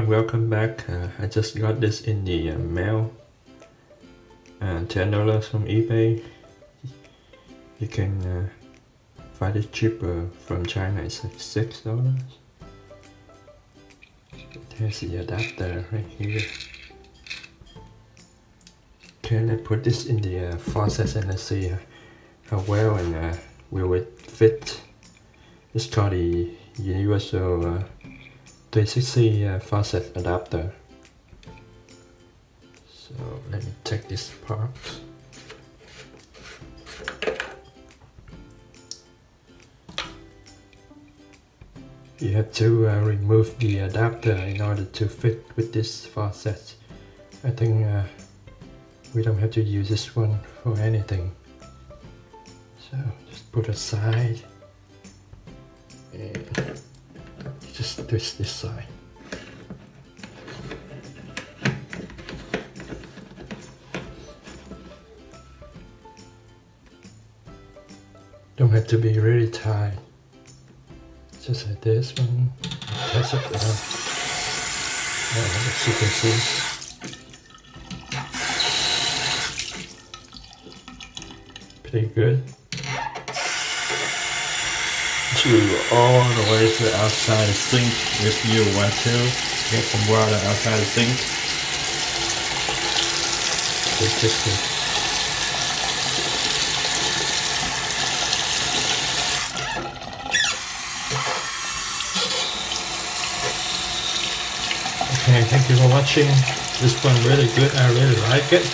everyone, welcome back. I just got this in the mail. $10 from eBay. You can find it cheaper from China. It's like $6. There's the adapter right here. Okay, let's put this in the faucets and let's see how well and will it fit. It's called the universal 360 faucet adapter. So let me take this apart. You have to remove the adapter in order to fit with this faucet. I think we don't have to use this one for anything. So just put aside and just twist this side. Don't have to be really tight. Just like this one. Press it down. As you can see. Pretty good. Swivel all the way to the outside the sink if you want to get some water outside the sink. Okay, thank you for watching. This one really good. I really like it.